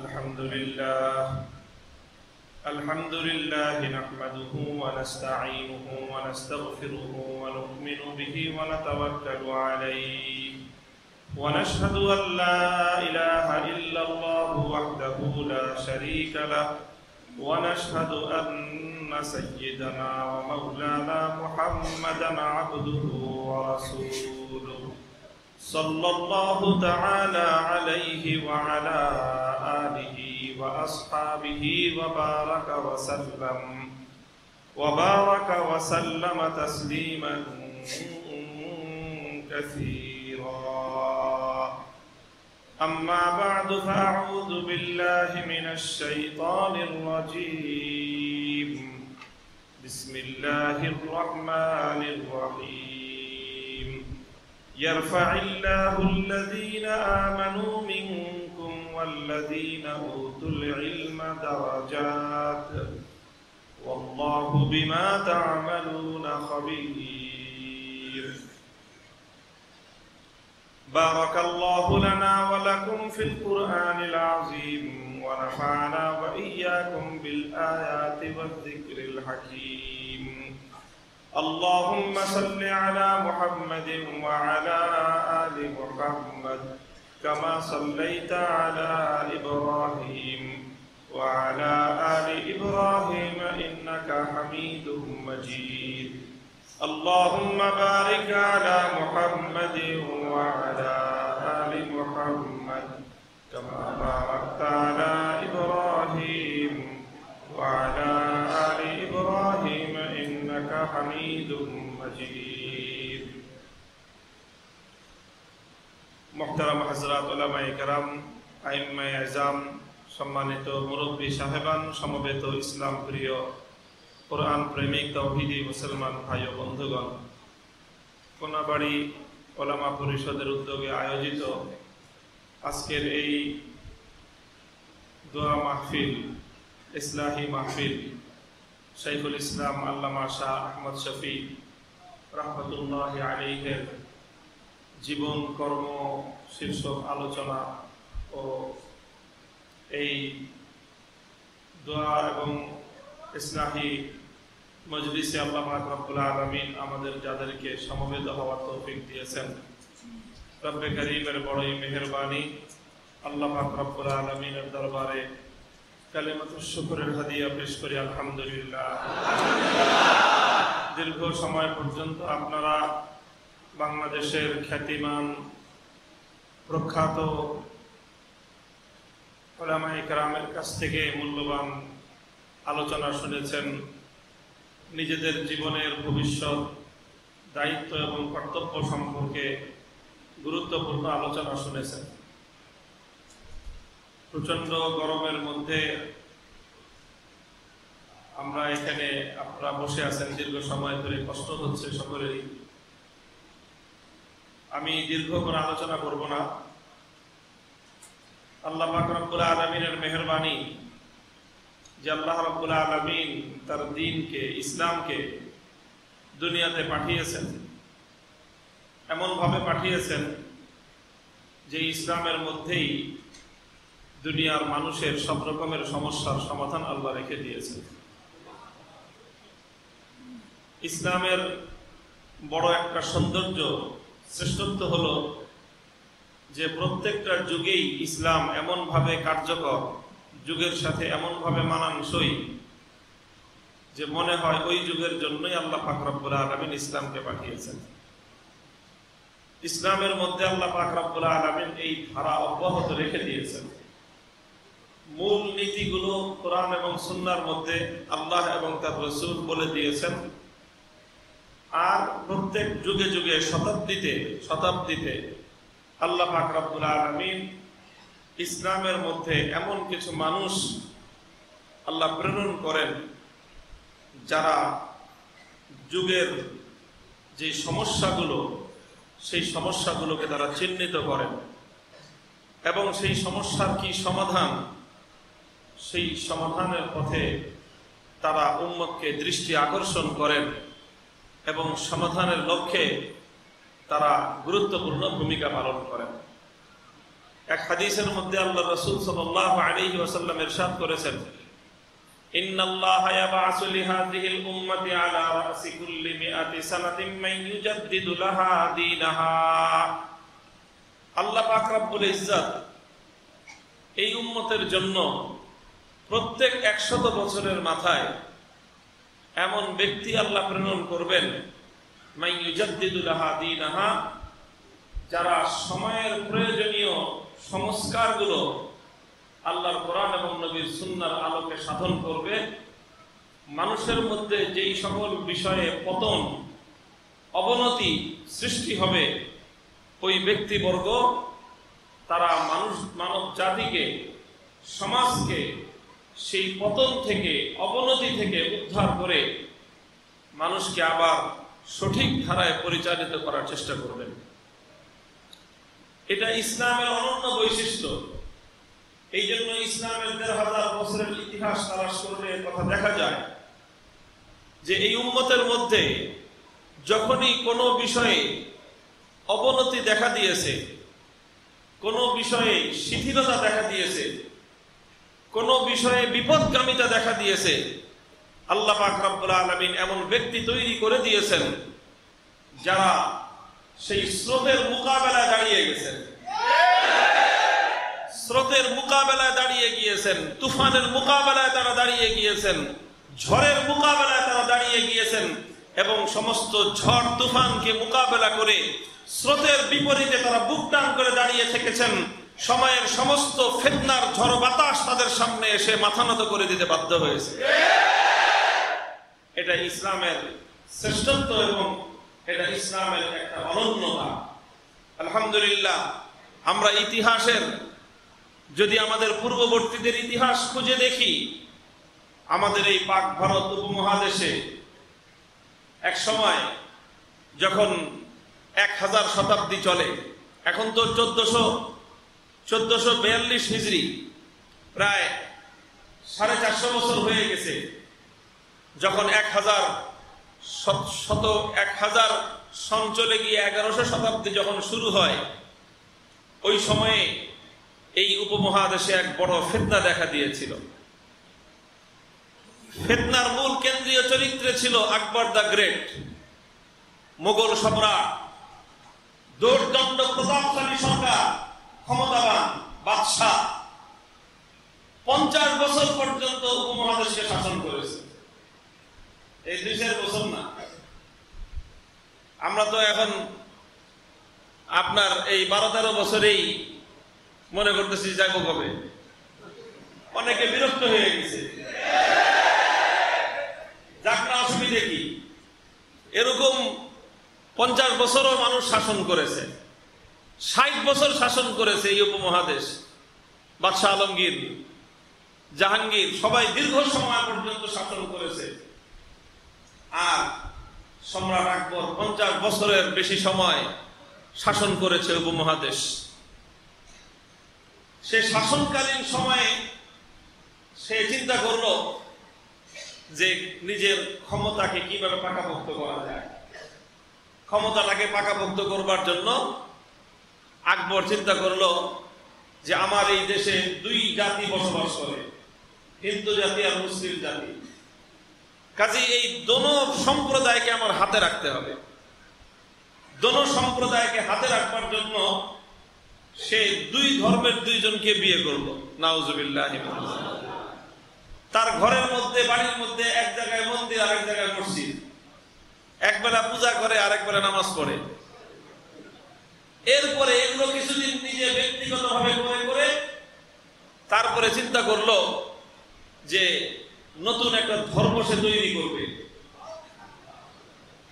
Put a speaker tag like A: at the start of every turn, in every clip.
A: الحمد لله نحمده ونستعينه ونستغفره ونؤمن به ونتوكل عليه ونشهد أن لا إله إلا الله وحده لا شريك له ونشهد أن سيدنا ومولانا محمدا عبده ورسوله صلى الله تعالى عليه وعلى آله وأصحابه وبارك وسلم تسليما كثيرا. أما بعد فأعوذ بالله من الشيطان الرجيم. بسم الله الرحمن الرحيم. يرفع الله الذين آمنوا منكم والذين أوتوا العلم درجات والله بما تعملون خبير. بارك الله لنا ولكم في القرآن العظيم ونفعنا وإياكم بالآيات والذكر الحكيم. اللهم صل على محمد وعلى آل محمد كما صليت على إبراهيم وعلى آل إبراهيم إنك حميد مجيد. اللهم بارك على محمد وعلى آل محمد كما باركت على إبراهيم وعلى آل إبراهيم إنك حميد مجيد. محترم حضرات علماء کرام আইম্মায়ে আযম সম্মানিত মুরব্বী সাহেবান সমবেত ইসলাম প্রিয় কোরআন প্রেমিক তাওহীদি মুসলমান ভাই ও বন্ধুগণ, কোনাবাড়ি ওলামা পরিষদের উদ্যোগে আয়োজিত আজকের এই দোয়া মাহফিল, ইসলাহি মাহফিল শাইখুল ইসলাম আল্লামা শাহ আহমদ শফি রাহমাতুল্লাহি আলাইহির জীবন কর্ম শীর্ষক আলোচনা ও এই দোয়া এবং ইসলাহি মজলিসে আল্লাহ পাক রব্বুল আলামিন আমাদের যাদেরকে সমবেত হওয়ার তৌফিক দিয়েছেন, রব্বে করিমের বড়ই মেহেরবানি। আল্লাহ পাক রব্বুল আলামিনের দরবারে কালিমাতুশ শুকরের হাদিয়া পেশ করি আলহামদুলিল্লাহ। দীর্ঘ সময় পর্যন্ত আপনারা বাংলাদেশের খ্যাতিমান প্রখ্যাত উলামায়ে কেরামের কাছ থেকে মূল্যবান আলোচনা শুনেছেন, নিজেদের জীবনের ভবিষ্যৎ দায়িত্ব এবং কর্তব্য সম্পর্কে গুরুত্বপূর্ণ আলোচনা শুনেছেন। প্রচন্ড গরমের মধ্যে আমরা এখানে আপনারা বসে আছেন, দীর্ঘ সময় ধরে কষ্ট হচ্ছে সকলেরই। আমি দীর্ঘ করে আলোচনা করব না। আল্লাহ পাক রব্বুল আলামিনের মেহেরবানি যে আল্লাহ রব্বুল আলামিন তার দ্বীনকে, ইসলামকে দুনিয়াতে পাঠিয়েছেন, এমন ভাবে পাঠিয়েছেন যে ইসলামের মধ্যেই দুনিয়ার মানুষের সব রকমের সমস্যার সমাধান আল্লাহ রেখে দিয়েছেন। ইসলামের বড় একটা সৌন্দর্য, শ্রেষ্ঠত্ব হলো যে প্রত্যেকটা যুগেই ইসলাম এমন ভাবে কার্যকর, যুগের সাথে এমন ভাবে মানানসই যে মনে হয় ওই যুগের জন্যই আল্লাহ পাক রব্বুল আলামিন ইসলামকে পাঠিয়েছেন। ইসলামের মধ্যে আল্লাহ পাক রব্বুল আলামিন এই ধারা অব্যাহত রেখে দিয়েছেন। মূল নীতিগুলো কোরআন এবং সুন্নাহর মধ্যে আল্লাহ এবং তার রাসূল বলে দিয়েছেন। আর প্রত্যেক যুগে যুগে শতাব্দীতে আল্লাহ পাক রব্বুল আলামিন ইসলামের মধ্যে এমন কিছু মানুষ আল্লাহ প্রেরণ করেন যারা যুগের যে সমস্যাগুলো, সেই সমস্যাগুলোকে তারা চিহ্নিত করেন এবং সেই সমস্যার কি সমাধান, সেই সমাধানের পথে তারা উম্মতকে দৃষ্টি আকর্ষণ করেন এবং সমাধানের লক্ষ্যে তারা গুরুত্বপূর্ণ ভূমিকা পালন করেন। এক হাদিসের মধ্যে আল্লাহ রাসূল সাল্লাল্লাহু আলাইহি ওয়াসাল্লাম ইরশাদ করেছেন, ইন্নাল্লাহা ইয়াবআসু লিহাযিহিল উম্মতি আলা রাসি কুল্লি মিআতি সানাতিন মান ইউজাদ্দিদু লাহা দীনাহা। আল্লাহ পাক রব্বুল ইজ্জত এই উম্মতের জন্য প্রত্যেক 100 বছরের মাথায় এমন ব্যক্তি আল্লাহ প্রেরণ করবেন, মান ইউজাদ্দিদু লাহা দীনাহা, যারা সময়ের প্রয়োজনীয় সংস্কারগুলো আল্লাহর কোরআন এবং নবীর সুন্নাহর আলোকে সাধন করবে। মানুষের মধ্যে যেই সকল বিষয়ে পতন অবনতি সৃষ্টি হবে, ওই ব্যক্তিবর্গ তারা মানব জাতিকে, সমাজকে সেই পতন থেকে, অবনতি থেকে উদ্ধার করে মানুষকে আবার সঠিক ধারায় পরিচালিত করার চেষ্টা করবেন। এটা ইসলামের অনন্য বৈশিষ্ট্য। এই জন্য ইসলামের ১৫০০ বছরের ইতিহাস তালাশ করলে কথা দেখা যায় যে এই উম্মতের মধ্যে যখনই কোনো বিষয়ে অবনতি দেখা দিয়েছে, কোনো বিষয়ে শিথিলতা দেখা দিয়েছে, কোনো বিষয়ে বিপদগামিতা দেখা দিয়েছে, আল্লাহ পাক রব্বুল আলামিন এমন ব্যক্তি তৈরি করে দিয়েছেন যারা সেই স্রোতের মোকাবেলায় দাঁড়িয়ে গেছেন, স্রোতের মোকাবেলায় দাঁড়িয়ে গিয়েছেন, তুফানের মোকাবেলায় তারা দাঁড়িয়ে গিয়েছেন, ঝড়ের মোকাবেলায় তারা দাঁড়িয়ে গিয়েছেন এবং সমস্ত ঝড় তুফানকে মোকাবেলা করে স্রোতের বিপরীতে তারা বুক টান করে দাঁড়িয়ে থেকেছেন। সময়ের সমস্ত ফিতনার ঝড় বাতাস তাদের সামনে এসে মাথা নত করে দিতে বাধ্য হয়েছে। এটা ইসলামের শ্রেষ্ঠত্ব এবং এটা ইসলামের একটা অনন্যতা। আলহামদুলিল্লাহ, আমরা ইতিহাসের যদি আমাদের পূর্ববর্তীদের ইতিহাস খুঁজে দেখি, আমাদের এই পাক ভারত উপমহাদেশে এক সময় যখন 1000 শতাব্দী চলে, এখন তো 1442 হিজরি, প্রায় 450 বছর হয়ে গেছে। যখন 1000 সন চলে গিয়ে 1100 শতাব্দী যখন শুরু হয়, ওই সময়ে এই উপমহাদেশে এক বড় ফিতনা দেখা দিয়েছিল। ফিতনার মূল কেন্দ্রীয় চরিত্রে ছিল আকবর দ্য গ্রেট, মোগল সম্রাট, দোর্দণ্ড প্রতাপশালী সরকার, ক্ষমতাবান বাদশাহ। 50 বছর পর্যন্ত উপমহাদেশকে শাসন করেছে। এই 2-4 বছর না। আমরা তো এখন আপনার এই 12-13 বছরেই মনে করতেছি যাবো কবে। অনেকে বিরক্ত হয়ে গেছে, যাক না, অসুবিধে কি? এরকম 50 বছরও মানুষ শাসন করেছে, 60 বছর শাসন করেছে এই উপমহাদেশ। বাদশাহ আলমগীর, জাহাঙ্গীর সবাই দীর্ঘ সময় পর্যন্ত শাসন করেছে। আর সম্রাট আকবর 50 বছরের বেশি সময় শাসন করেছে উপমহাদেশ। সে শাসনকালীন সময়ে সে চিন্তা করলো যে নিজের ক্ষমতাকে কিভাবে পাকাপোক্ত করা যায়। ক্ষমতাটাকে পাকাপোক্ত করবার জন্য আকবর চিন্তা করলো যে আমার এই দেশে 2 জাতি বসবাস করে, হিন্দু জাতি আর মুসলিম জাতি। কাজেই এই দোনো সম্প্রদায়কে আমার হাতে রাখতে হবে। দোনো সম্প্রদায়কে হাতে রাখবার জন্য সে 2 ধর্মের 2 জনকে বিয়ে করলো। নাউজুবিল্লাহ। তার ঘরের মধ্যে, বাড়ির মধ্যে এক জায়গায় মন্দির, আরেক জায়গায় মসজিদ। একবেলা পূজা করে, আরেক বেলা নামাজ পড়ে। এরপরে এগুলো কিছুদিন নিজে ব্যক্তিগতভাবে করে তারপরে চিন্তা করলো যে নতুন একটা ধর্ম সে তৈরি করবে।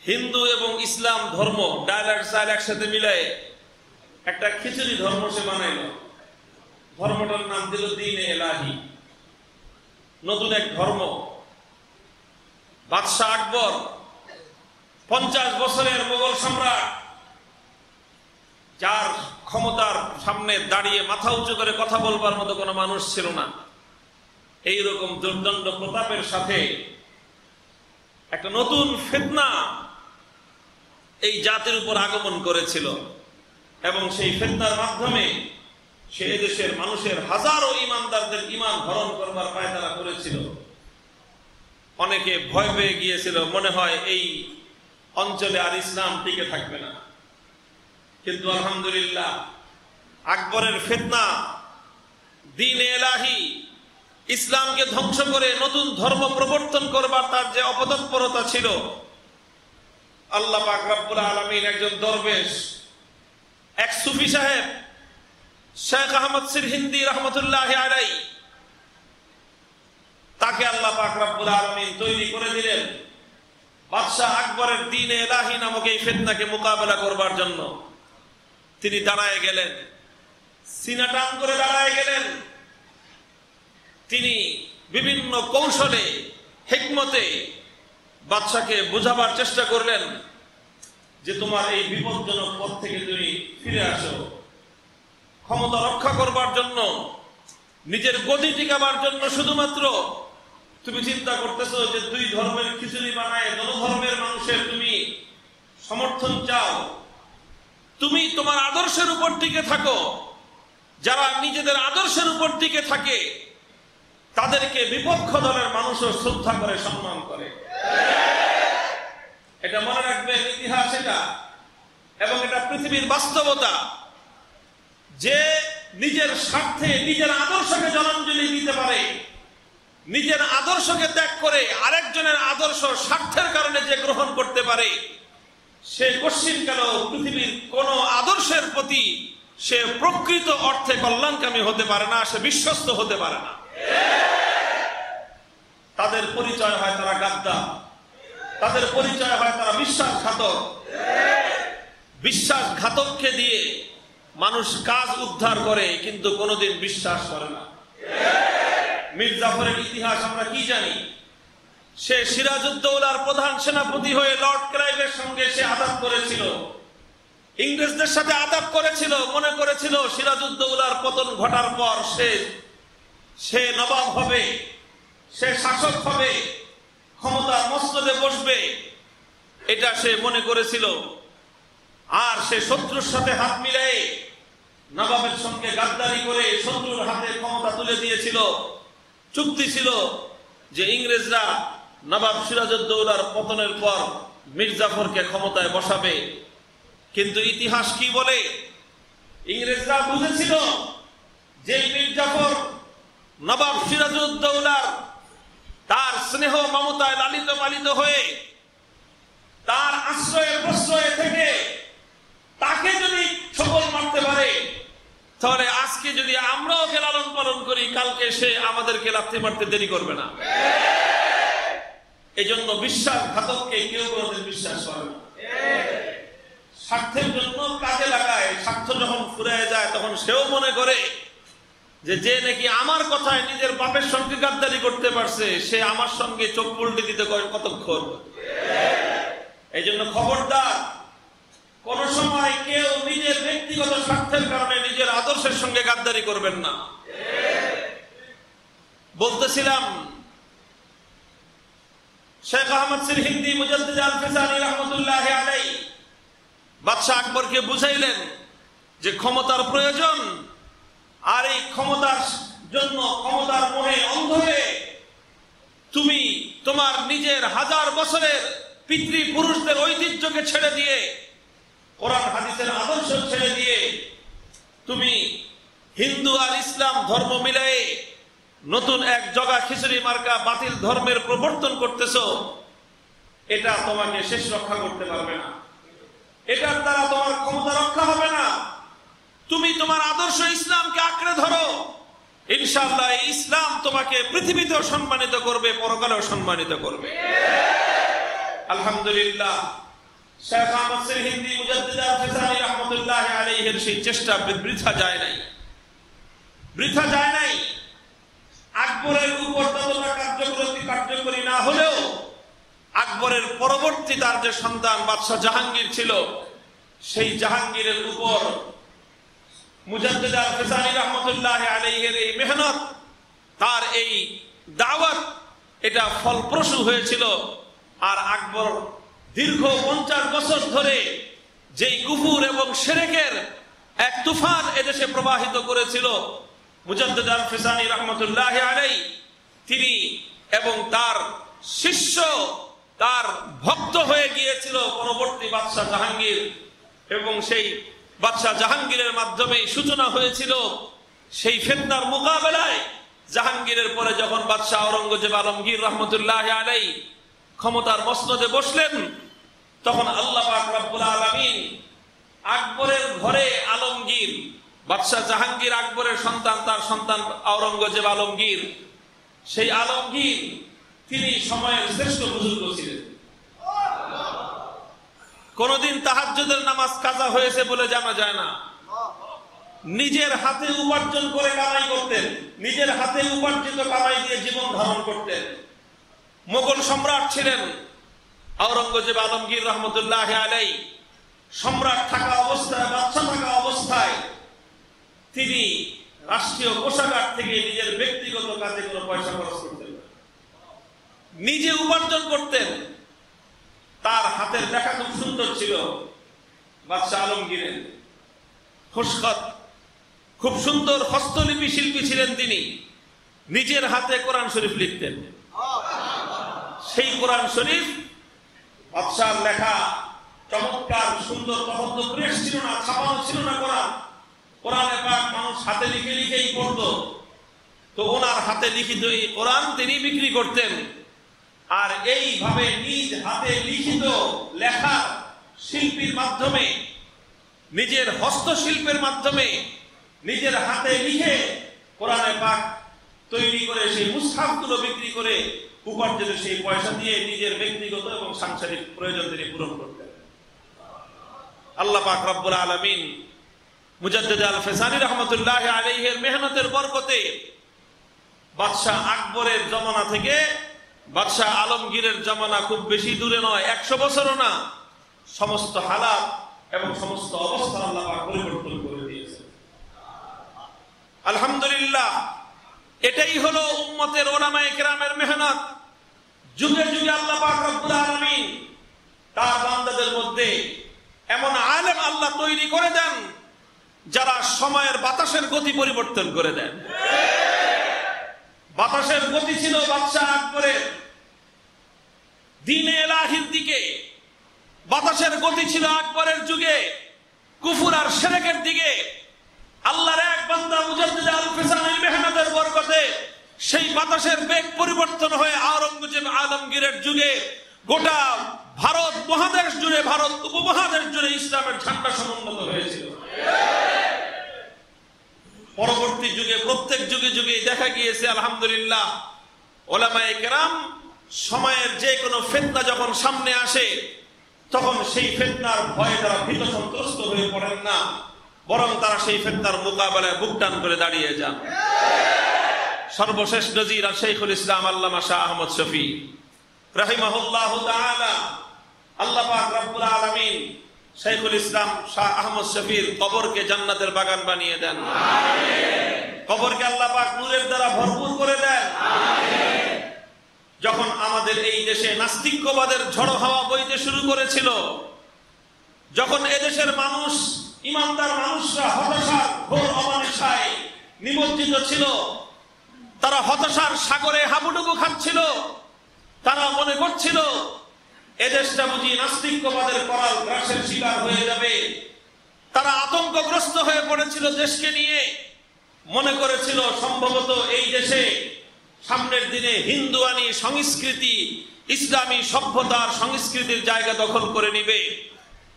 A: হিন্দু এবং ইসলাম ধর্ম ডায়ালগ সাইল একসাথে মিলায়ে একটা খিচুড়ি ধর্ম সে বানাইল। ধর্মটার নাম দিল দ্বীন-এ ইলাহি, নতুন এক ধর্ম। বাদশাহ আকবর 50 বছরের মোগল সম্রাট, যার ক্ষমতার সামনে দাঁড়িয়ে মাথা উঁচু করে কথা বলবার মতো কোনো মানুষ ছিল না। এইরকম দুর্দণ্ড প্রতাপের সাথে একটা নতুন ফিতনা এই জাতির উপর আগমন করেছিল এবং সেই ফিতনার মাধ্যমে সে দেশের মানুষের হাজারো ইমানদারদের ইমান হরণ করবার পায়তারা করেছিল। অনেকে ভয় পেয়ে গিয়েছিল, মনে হয় এই অঞ্চলে আর ইসলাম টিকে থাকবে না। কিন্তু আলহামদুলিল্লাহ আকবরের ফিতনা, দ্বীন এলাহি, ইসলামকে ধ্বংস করে নতুন ধর্ম প্রবর্তন করবার তার যে অপতৎপরতা ছিল, আল্লাহ পাক রব্বুল আলামিন একজন দরবেশ, এক সুফি সাহেব শেখ আহমদ সিরহিন্দি রহমতুল্লাহি আলাইহি, তাকে আল্লাহ পাক রব্বুল আলামিন তৈরি করে দিলেন বাদশাহ আকবরের দ্বীন এলাহি নামক এই ফিতনাকে মোকাবেলা করবার জন্য। তিনি দাঁড়ায় গেলেন, সিনা টান করে দাঁড়ায় গেলেন। তিনি বিভিন্ন কৌশলে, হিকমতে বাদশাকে বোঝাবার চেষ্টা করলেন যে তোমার এই বিপজ্জনক পথ থেকে তুমি ফিরে আসো। ক্ষমতা রক্ষা করবার জন্য, নিজের গদি টিকাবার জন্য শুধুমাত্র তুমি চিন্তা করতেছো যে দুই ধর্মের খিচুড়ি বানায় ধর্মের মানুষের তুমি সমর্থন চাও। তুমি তোমার আদর্শের উপর টিকে থাকো। যারা নিজেদের আদর্শের উপর টিকে থাকে তাদেরকে বিপক্ষ দলের মানুষও শ্রদ্ধা করে, সম্মান করে। এটা মনে রাখবেন, ইতিহাস এটা, এবং এটা পৃথিবীর বাস্তবতা। যে নিজের স্বার্থে নিজের আদর্শকে জলাঞ্জলি দিতে পারে, নিজের আদর্শকে ত্যাগ করে আরেকজনের আদর্শ স্বার্থের কারণে যে গ্রহণ করতে পারে, সে কশ্চিনকালেও পৃথিবীর কোন আদর্শের প্রতি সে প্রকৃত অর্থে কল্যাণকামী হতে পারে না, সে বিশ্বস্ত হতে পারে না। তাদের পরিচয় হয় তারা গাদ্দার, তাদের পরিচয় হয় তারা বিশ্বাসঘাতক। বিশ্বাসঘাতককে দিয়ে মানুষ কাজ উদ্ধার করে, কিন্তু কোনোদিন বিশ্বাস করে না। মীর জাফরের ইতিহাস আমরা কি জানি? সে সিরাজউদ্দৌলার প্রধান সেনাপতি হয়ে লর্ড ক্লাইভের সঙ্গে সে আলাপ করেছিল, ইংরেজদের সাথে আলাপ করেছিল। মনে করেছিল সিরাজউদ্দৌলার পতন ঘটার পর সে নবাব হবে, সে শাসক হবে, ক্ষমতার মসনদে বসবে, এটা সে মনে করেছিল। আর সে শত্রুর সাথে হাত মিলাই নবাবের সঙ্গে গাদ্দারি করে শত্রুর হাতে ক্ষমতা তুলে দিয়েছিল। চুক্তি ছিল যে ইংরেজরা নবাব সিরাজউদ্দৌলার পতনের পর মীর জাফরকে ক্ষমতায় বসাবে। কিন্তু ইতিহাস কি বলে? ইংরেজরা বুঝেছিল যে মীর জাফর নবাব সিরাজউদ্দৌলার তার স্নেহ মমতায় লালিত পালিত হয়ে তার আশ্রয়ের প্রশ্রয়ে থেকে তাকে যদি ছবল মারতে পারে, তাহলে আজকে যদি আমরাও ওকে লালন পালন করি, কালকে সে আমাদেরকে লাথি মারতে দেরি করবে না। এই জন্য বিশ্বাসঘাতককে কেউ কোনোদিন বিশ্বাস করে না। স্বার্থের জন্য কাজে লাগায়, স্বার্থ যখন ফুরিয়ে যায় তখন সেও মনে করে যে নাকি আমার কথায় নিজের বাপের সঙ্গে গাদ্দারি করতে পারছে, সে আমার সঙ্গে চোখ উল্টে দিতে কতক্ষণ। এই জন্য খবরদার, কোন সময় কেউ নিজের ব্যক্তিগত স্বার্থের কারণে নিজের আদর্শের সঙ্গে গাদ্দারি করবেন না। বলতেছিলাম, শেখ আহমদ সিরহিন্দি মুজাদ্দিদ আল-ফিসানি রহমতুল্লাহি আলাইহি বাদশাহ আকবরকে বুঝাইলেন যে ক্ষমতার প্রয়োজন, আর এই ক্ষমতার জন্য, ক্ষমতার মোহে অন্ধ হয়ে তুমি তোমার নিজের হাজার বছরের পিতৃপুরুষদের ঐতিহ্যকে ছেড়ে দিয়ে, কোরআন হাদিসের আদর্শ ছেড়ে দিয়ে তুমি হিন্দু আর ইসলাম ধর্ম মিলাই নতুন এক জগা খিচুড়ি মার্কা বাতিল ধর্মের প্রবর্তন করতেছো। এটা তোমাকে শেষ রক্ষা করতে পারবে না, এটার দ্বারা তোমার ক্ষমতা রক্ষা হবে না। তুমি তোমার আদর্শ ইসলামকে আঁকড়ে ধরো, ইনশাআল্লাহ ইসলাম তোমাকে পৃথিবীতেও সম্মানিত করবে, পরকালেও সম্মানিত করবে। আলহামদুলিল্লাহ, শেখ আহমদ সিরহিন্দি মুজাদ্দিদ আল-ফিসানি রাহমাতুল্লাহি আলাইহির সেই চেষ্টা বৃথা যায় নাই, বৃথা যায় নাই। আকবরের উপর ততটা কার্যকরী না হলেও আকবরের পরবর্তী তার যে সন্তান বাদশাহ জাহাঙ্গীর ছিল, সেই জাহাঙ্গীরের উপর মুজাদ্দিদ আল-ফিসানি রাহমাতুল্লাহি আলাইহির এই মেহনত, তার এই দাওয়াত, এটা ফলপ্রসূ হয়েছিল। আর আকবর দীর্ঘ 50 বছর ধরে যেই কুফর এবং শিরকের এক তুফান এদেশে প্রবাহিত করেছিল। মুজাদ্দিদ আল ফিসানি রহমতুল্লাহ আলাইহি তিনি এবং তার শিষ্য, তার ভক্ত হয়ে গিয়েছিল পরবর্তী বাদশাহ জাহাঙ্গীর, এবং সেই বাদশাহ জাহাঙ্গীরের মাধ্যমে সূচনা হয়েছিল সেই ফিতনার মোকাবেলায়। জাহাঙ্গীরের পরে যখন বাদশাহ আওরঙ্গজেব আলমগীর রহমতুল্লাহ আলাইহি ক্ষমতার মসনদে বসলেন, তখন আল্লাহ পাক রব্বুল আলামিন আকবরের ঘরে আলমগীর, বাদশাহ জাহাঙ্গীর আকবরের সন্তান, তার সন্তান আওরঙ্গজেব আলমগীর, সেই আলমগীর তিনি সময়ের শ্রেষ্ঠ বুজুর্গ ছিলেন। কোনদিন তাহাজ্জুদের নামাজ কাজা হয়েছে বলে জানা যায় না। নিজের হাতে উপার্জন করে কামাই করতেন, নিজের হাতে উপার্জিত কামাই দিয়ে জীবন ধারণ করতেন। মোগল সম্রাট ছিলেন আওরঙ্গজেব আলমগীর রহমতুল্লাহ আলাইহি। সম্রাট থাকা অবস্থায়, বাদশা থাকা অবস্থায় তিনি রাষ্ট্রীয় কোষাগার থেকে নিজের ব্যক্তিগত কাজে কোনো পয়সা খরচ করতেন না, নিজে উপার্জন করতেন। তার হাতের লেখা খুব সুন্দর ছিল বাদশাহ আলমগীরের, খুশখত, খুব সুন্দর হস্তলিপি শিল্পী ছিলেন তিনি। নিজের হাতে কোরআন শরীফ লিখতেন। সেই কোরআন শরীফ বাদশার লেখা, চমৎকার সুন্দর। তখন তো প্রেস ছিল না, ছাপানো ছিল না কোরআন। কোরআনে পাক মানুষ হাতে লিখে লিখেই পড়তো। তো ওনার হাতে লিখিত এই কোরআন তিনি বিক্রি করতেন। আর এইভাবে নিজ হাতে লিখিত লেখা শিল্পীর মাধ্যমে, নিজের হস্তশিল্পের মাধ্যমে, নিজের হাতে লিখে কোরআনে পাক তৈরি করে সেই মুসহাফগুলো বিক্রি করে উপার্জনের সেই পয়সা দিয়ে নিজের ব্যক্তিগত এবং সাংসারিক প্রয়োজন তিনি পূরণ করতেন। আল্লাহ পাক রব্বুল আলামিন মুজাদ্দিদ আল ফিসানি রহমতুল্লাহ আলাইহির মেহনতের বরকতে বাদশাহ আকবরের জমানা থেকে বাদশাহ আলমগীরের জমানা খুব বেশি দূরে নয়, 100 বছরও না, সমস্ত হালাত এবং সমস্ত অবস্থা আল্লাহ পাক পরিবর্তন করে দিয়েছেন। আলহামদুলিল্লাহ, এটাই হলো উম্মতের উলামায়ে কেরামের মেহনত। যুগে যুগে আল্লাহ পাক রব্বুল আলামিন তার বান্দাদের মধ্যে এমন আলেম আল্লাহ তৈরি করে দেন যারা সময়ের বাতাসের গতি পরিবর্তন করে দেন। বাতাসের গতি ছিল বাদশাহ আকবরের দ্বীনে ইলাহির দিকে, বাতাসের গতি ছিল আকবরের যুগে কুফর আর শিরকের দিকে। আল্লাহর এক বান্দা মুজাদ্দিদ আল ফিসানির মেহনতের বরকতে সেই বাতাসের বেগ পরিবর্তন হয়ে আওরঙ্গজেব আলমগীরের যুগে গোটা ভারত মহাদেশ জুড়ে, ভারত উপমহাদেশ জুড়ে ইসলামের ঝান্ডা সমুন্নত হয়েছিল। পরবর্তী যুগে প্রত্যেক যুগে যুগে দেখা গিয়েছে আলহামদুলিল্লাহ, উলামায়ে কেরাম সময়ের যে কোনো ফিতনা যখন সামনে আসে তখন সেই ফিতনার ভয়ে তারা ভীত সন্ত্রস্ত হয়ে পড়েন না, বরং তারা সেই ফিতনার মোকাবেলায় বুক টান করে দাঁড়িয়ে যান। সর্বশেষ নজির আর শাইখুল ইসলাম আল্লামা শাহ আহমদ শফী রাহিমাহুল্লাহ তাআলা, আল্লাহ পাক রব্বুল আলামিন শাইখুল ইসলাম শাহ আহমদ শফীর কবরকে জান্নাতের বাগান বানিয়ে দেন। কবরকে আল্লাহ পাক নূরের দ্বারা ভরপুর করে দেন। যখন আমাদের এই দেশে নাস্তিক্যবাদের ঝড়ো হাওয়া বইতে শুরু করেছিল, যখন এদেশের মানুষ, ইমানদার মানুষরা হতাশার ঘোর অমানিসায় নিমজ্জিত ছিল, তারা হতাশার সাগরে হাবুডুবু খাচ্ছিল, তারা মনে করছিল এদেশটা বুঝি নাস্তিক্যবাদের করাল গ্রাসের শিকার হয়ে যাবে। তারা আতঙ্কগ্রস্ত হয়ে পড়েছিল দেশকে নিয়ে, মনে করেছিল সম্ভবত এই দেশে সামনের দিনে হিন্দুয়ানি সংস্কৃতি, ইসলামী সভ্যতার সংস্কৃতির জায়গা দখল করে নিবে।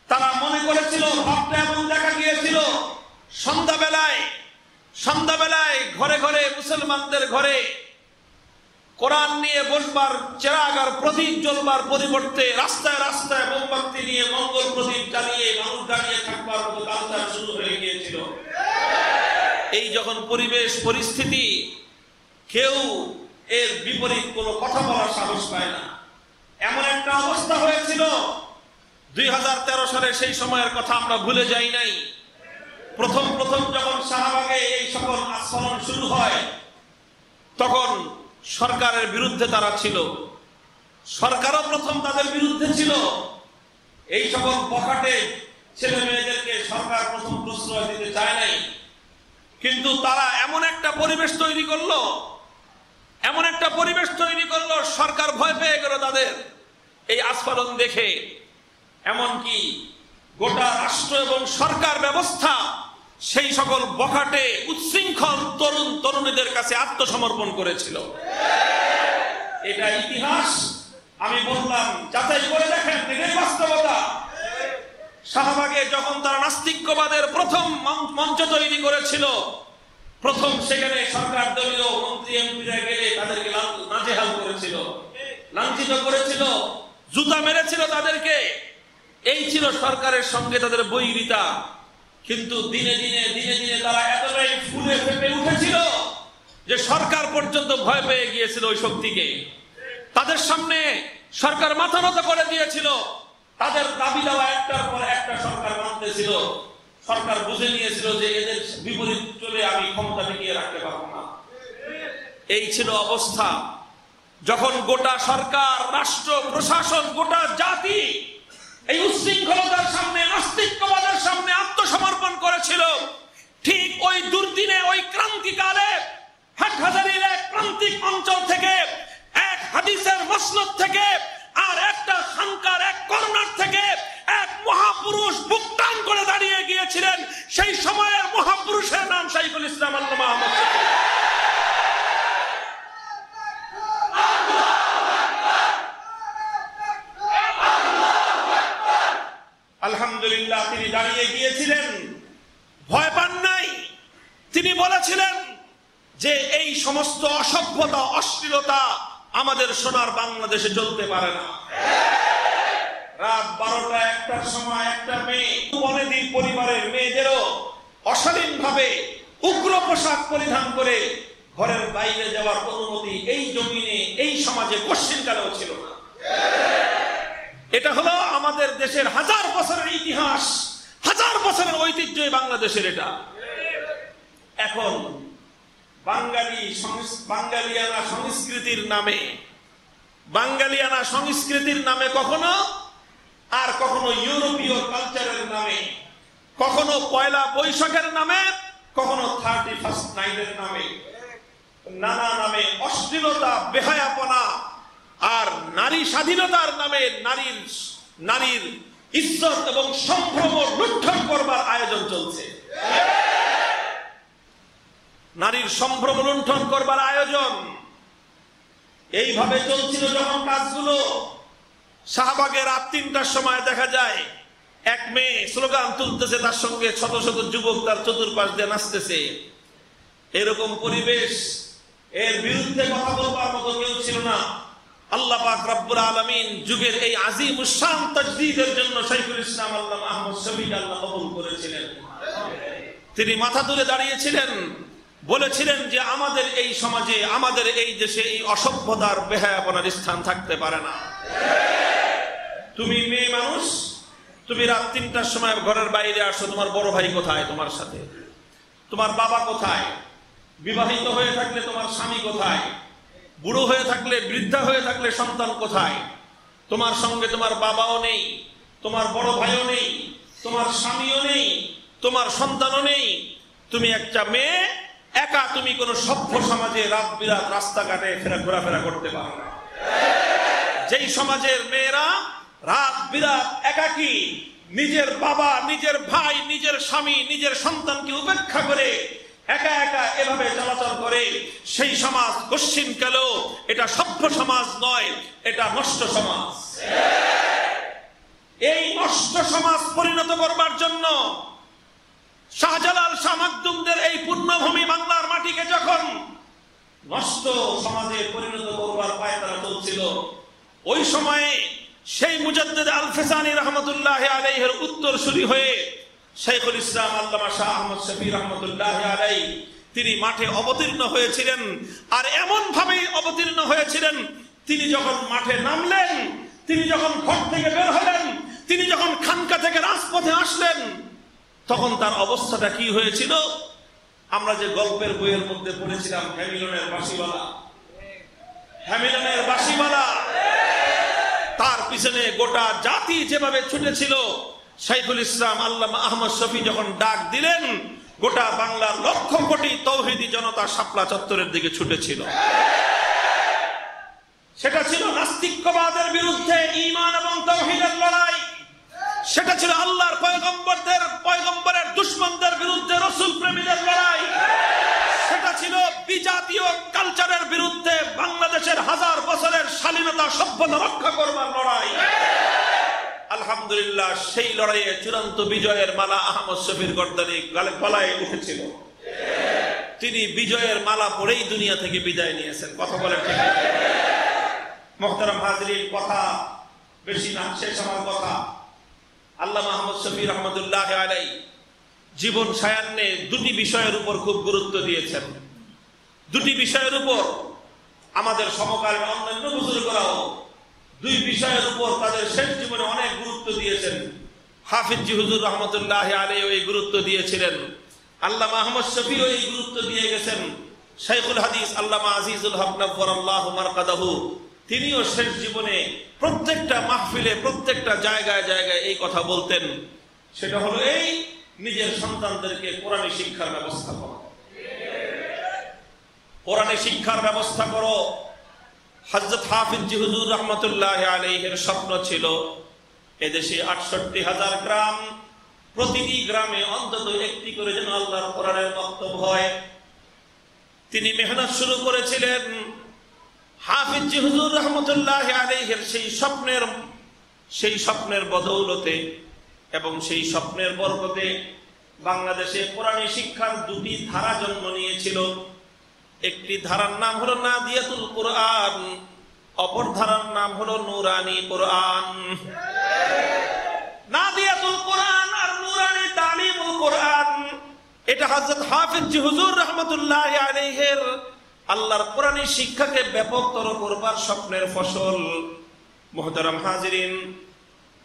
A: তারা মনে করেছিল, ভাবটা এমন দেখা গিয়েছিল, সন্ধ্যাবেলায় ঘরে ঘরে মুসলমানদের ঘরে কোরআন নিয়ে বসবার, চেরাগ আর প্রদীপ জ্বলবার পরিবর্তে রাস্তায় রাস্তায় মোমবাতি নিয়ে মঙ্গল প্রদীপ জ্বালিয়ে মানুষ দাঁড়িয়ে থাকবার মতো কালচার শুরু হয়ে গিয়েছিল। এই যখন পরিবেশ পরিস্থিতি, কেউ এর বিপরীত কোনো কথা বলার সাহস পায় না, এমন একটা অবস্থা হয়েছিল। 2013 সালে সেই সময়ের কথা আমরা ভুলে যাই নাই। প্রথম যখন শাহবাগে এই সকল আস্ফালন শুরু হয়, তখন সরকারের বিরুদ্ধে তারা ছিল, সরকারও প্রথম তাদের বিরুদ্ধে ছিল। এই সকল বখাটে ছেলে মেয়েদেরকে সরকার প্রথম প্রশ্রয় দিতে চায় নাই, কিন্তু তারা এমন একটা পরিবেশ তৈরি করলো, সরকার ভয় পেয়ে গেল তাদের এই আস্ফালন দেখে। এমনকি গোটা রাষ্ট্র এবং সরকার ব্যবস্থা সেই সকল বখাটে উচ্ছৃঙ্খল তরুণ তরুণীদের কাছে আত্মসমর্পণ করেছিল। এটা ইতিহাস, আমি বললাম যাচাই করে দেখেন, এটাই বাস্তবতা। শাহবাগে যখন তারা নাস্তিক্যবাদের প্রথম মঞ্চ তৈরি করেছিল, প্রথম সেখানে সরকার দলীয় মন্ত্রী এমপিরা গেলে তাদেরকে নাজেহাল করেছিল, লাঞ্ছিত করেছিল, জুতা মেরেছিল তাদেরকে। এই ছিল সরকারের সঙ্গে তাদের বৈরিতা। কিন্তু দিনে দিনে তারা এতটাই ফুলে ফেপে উঠেছিল যে সরকার পর্যন্ত ভয় পেয়ে গিয়েছিল ওই শক্তিকে। তাদের সামনে সরকার মাথা নত করে দিয়েছিল, তাদের দাবি দেওয়া একটার পর একটা সরকার মানতেছিল। সরকার বুঝে নিয়েছিল যে এদের বিপরীত চলে আমি ক্ষমতা টিকিয়ে রাখতে পারবো না। এই ছিল অবস্থা। যখন গোটা সরকার, রাষ্ট্র, প্রশাসন, গোটা জাতি এই উচ্ছৃঙ্খলতার সামনে, নাস্তিক্যবাদের সামনে আত্মসমর্পণ করেছিল, ঠিক ওই দুর্দিনে, ওই ক্রান্তিকালে হাটহাজারীর এক প্রান্তিক অঞ্চল থেকে, এক হাদিসের মসনদ থেকে, আর একটা খানকার এক কর্নার থেকে এক মহাপুরুষ বুক টান করে দাঁড়িয়ে গিয়েছিলেন। সেই সময়ের মহাপুরুষের নাম শাইখুল ইসলাম আল্লামা আহমদ শফী। আলহামদুলিল্লাহ, তিনি দাঁড়িয়ে গিয়েছিলেন, ভয় পান নাই। তিনি বলেছিলেন যে এই সমস্ত অসভ্যতা, অশ্লীলতা আমাদের সোনার বাংলাদেশে চলতে পারে না। রাত 12টা 1টার সময় একটা মেয়ে, বনেদি পরিবারের মেয়েদেরও অশালীন ভাবে উগ্র পোশাক পরিধান করে ঘরের বাইরে যাওয়ার অনুমতি এই জমিনে, এই সমাজে কোশ্চিনকালেও ছিল না। এটা হলো আমাদের দেশের হাজার বছরের ইতিহাস, হাজার বছরের ঐতিহ্য বাংলাদেশের। এটা এখন বাঙালিয়ানা সংস্কৃতির নামে কখনো, আর কখনো ইউরোপীয় কালচারের নামে, কখনো পয়লা বৈশাখের নামে, কখনো 31st নাইটের নামে, নানা নামে অশ্লীলতা, বেহায়াপনা আর নারী স্বাধীনতার নামে নারীর ইজ্জত এবং সম্ভ্রম লুণ্ঠন করবার আয়োজন চলছে। নারীর সম্ভ্রম লুণ্ঠন করবার আয়োজন এইভাবে চলছিল যখন কাজগুলো। শাহবাগে রাত 3টার সময় দেখা যায় এক মেয়ে স্লোগান তুলতেছে, তার সঙ্গে শত শত যুবক তার চতুর্পাশ দিয়ে নাচতেছে। এরকম পরিবেশ, এর বিরুদ্ধে কথা বলবার মতো কেউ ছিল না। আল্লাহ পাক রব্বুল আলামিন যুগের এই আজিমুশ শান তাজদীদের জন্য শাইখুল ইসলাম আল্লামা আহমদ শফীকে আল্লাহ কবুল করেছিলেন। তিনি মাথা তুলে দাঁড়িয়েছিলেন, বলেছিলেন যে আমাদের এই সমাজে, আমাদের এই দেশে এই অসভ্যতার, বেহায়াপনার স্থান থাকতে পারে না। তুমি মেয়ে মানুষ, তুমি রাত 3টার সময় ঘরের বাইরে আসো, তোমার বড় ভাই কোথায়? তোমার সাথে তোমার বাবা কোথায়? বিবাহিত হয়ে থাকলে তোমার স্বামী কোথায়? বুড়ো হয়ে থাকলে, বৃদ্ধা হয়ে থাকলে সন্তান কোথায়? তোমার সঙ্গে তোমার বাবাও নেই, তোমার বড় ভাইও নেই, তোমার স্বামীও নেই, তোমার সন্তানও নেই। তুমি একটা মেয়ে একা, তুমি কোন সভ্য সমাজে রাত বিরাত রাস্তাঘাটে ঘোরাফেরা করতে পারো না। যেই সমাজের মেয়েরা রাত বিরাত একাকী, নিজের বাবা, নিজের ভাই, নিজের স্বামী, নিজের সন্তানকে উপেক্ষা করে একা একা এভাবে চলাচল করে, সেই সমাজ কশ্চিনকালেও এটা সভ্য সমাজ নয়, এটা নষ্ট সমাজ। এই নষ্ট সমাজ পরিণত করবার জন্য শাহজালাল, শাহ মাকদুমদের এই পুণ্যভূমি বাংলার মাটিকে যখন নষ্ট সমাজে পরিণত করবার পায়তারা চলছিল, ওই সময়ে সেই মুজাদ্দিদ আল ফিসানি রহমতুল্লাহ আলাইহির উত্তরসূরি হয়ে শাইখুল ইসলাম আল্লামা শাহ আহমদ শফী রহমতুল্লাহ আলাইহি তিনি মাঠে অবতীর্ণ হয়েছিলেন। আর এমন ভাবে অবতীর্ণ হয়েছিলেন, তিনি যখন মাঠে নামলেন, তিনি যখন ঘর থেকে বের হলেন, তিনি যখন খানকা থেকে রাজপথে আসলেন, তখন তার অবস্থাটা কি হয়েছিল? আমরা যে গল্পের বইয়ের মধ্যে পড়েছিলাম, হ্যামিলনের বাঁশিওয়ালা, তার পিছনে গোটা জাতি যেভাবে ছুটেছিল, শাইখুল ইসলাম আল্লামা আহমদ শফী যখন ডাক দিলেন, গোটা বাংলার লক্ষ কোটি তৌহিদি জনতা শাপলা চত্বরের দিকে ছুটেছিল। সেটা ছিল নাস্তিক্যবাদের বিরুদ্ধে ঈমান এবং তাওহীদের লড়াই। সেটা ছিল আল্লাহর পয়গম্বরের দুশমনদের বিরুদ্ধে রাসূল প্রেমীদের লড়াই। সেটা ছিল বিজাতীয় কালচারের বিরুদ্ধে বাংলাদেশের হাজার বছরের স্বাধীনতা সভ্যতা রক্ষা করবার লড়াই। আলহামদুলিল্লাহ, সেই লড়াইয়ে চূড়ান্ত বিজয়ের মালা আহমদ শফীর গলায় উঠেছিল। তিনি বিজয়ের মালা পরেই দুনিয়া থেকে বিদায় নিয়েছেন। কথা বলেন ঠিক? মুহতারাম হাজিরিন, কথা বেশি না, শেষ আমার কথা। আল্লামা আহমদ শফী রহমতুল্লাহ আলাইহি জীবন সায়ান্নে দুটি বিষয়ের উপর খুব গুরুত্ব দিয়েছেন। দুটি বিষয়ের উপর আমাদের সমকালীন অন্যান্য বুজুর্গরাও দুই বিষয়ের উপর তাদের শেষ জীবনে অনেক গুরুত্ব দিয়েছেন। হাফিজ জি হুজুর রহমতুল্লাহ আলাইহি ওই গুরুত্ব দিয়েছিলেন, আল্লামা আহমদ শফী ওই গুরুত্ব দিয়ে গেছেন। শাইখুল হাদিস আল্লামা আজিজুল হক নফরাল্লাহু মারকাদাহু তিনিও শেষ জীবনে প্রত্যেকটা মাহফিলে প্রত্যেকটা জায়গায় জায়গায় এই কথা বলতেন। সেটা হলো এই, নিজের সন্তানদেরকে কোরআনী শিক্ষার ব্যবস্থা করো, কোরআনী শিক্ষার ব্যবস্থা করো। হযরত হাফিজ জি হুজুর রহমতুল্লাহ আলাইহির স্বপ্ন ছিল এদেশে ৬৮,০০০ গ্রাম, প্রতিটি গ্রামে অন্তত একটি করে যেন আল্লাহর কোরআনের বক্তব্য হয়। তিনি মেহনত শুরু করেছিলেন। হাফিজ জি হুজুর রহমতুল্লাহ আলাইহির সেই স্বপ্নের বদৌলতে এবং সেই স্বপ্নের বরকতে বাংলাদেশে কোরআনী শিক্ষার দুটি ধারা জন্ম নিয়েছিল। একটি ধারার নাম হলো নাদিয়াতুল কোরআন, অপর ধারার নাম হলো নুরানি কোরআন। নাদিয়াতুল কোরআন আর নুরানি তালিমুল কোরআন, এটা হযরত হাফিজ জি হুজুর রহমতুল্লাহ আলাইহির আল্লাহর কোরআনী শিক্ষাকে ব্যাপকতর করবার স্বপ্নের ফসল। মুহতারাম হাজিরিন,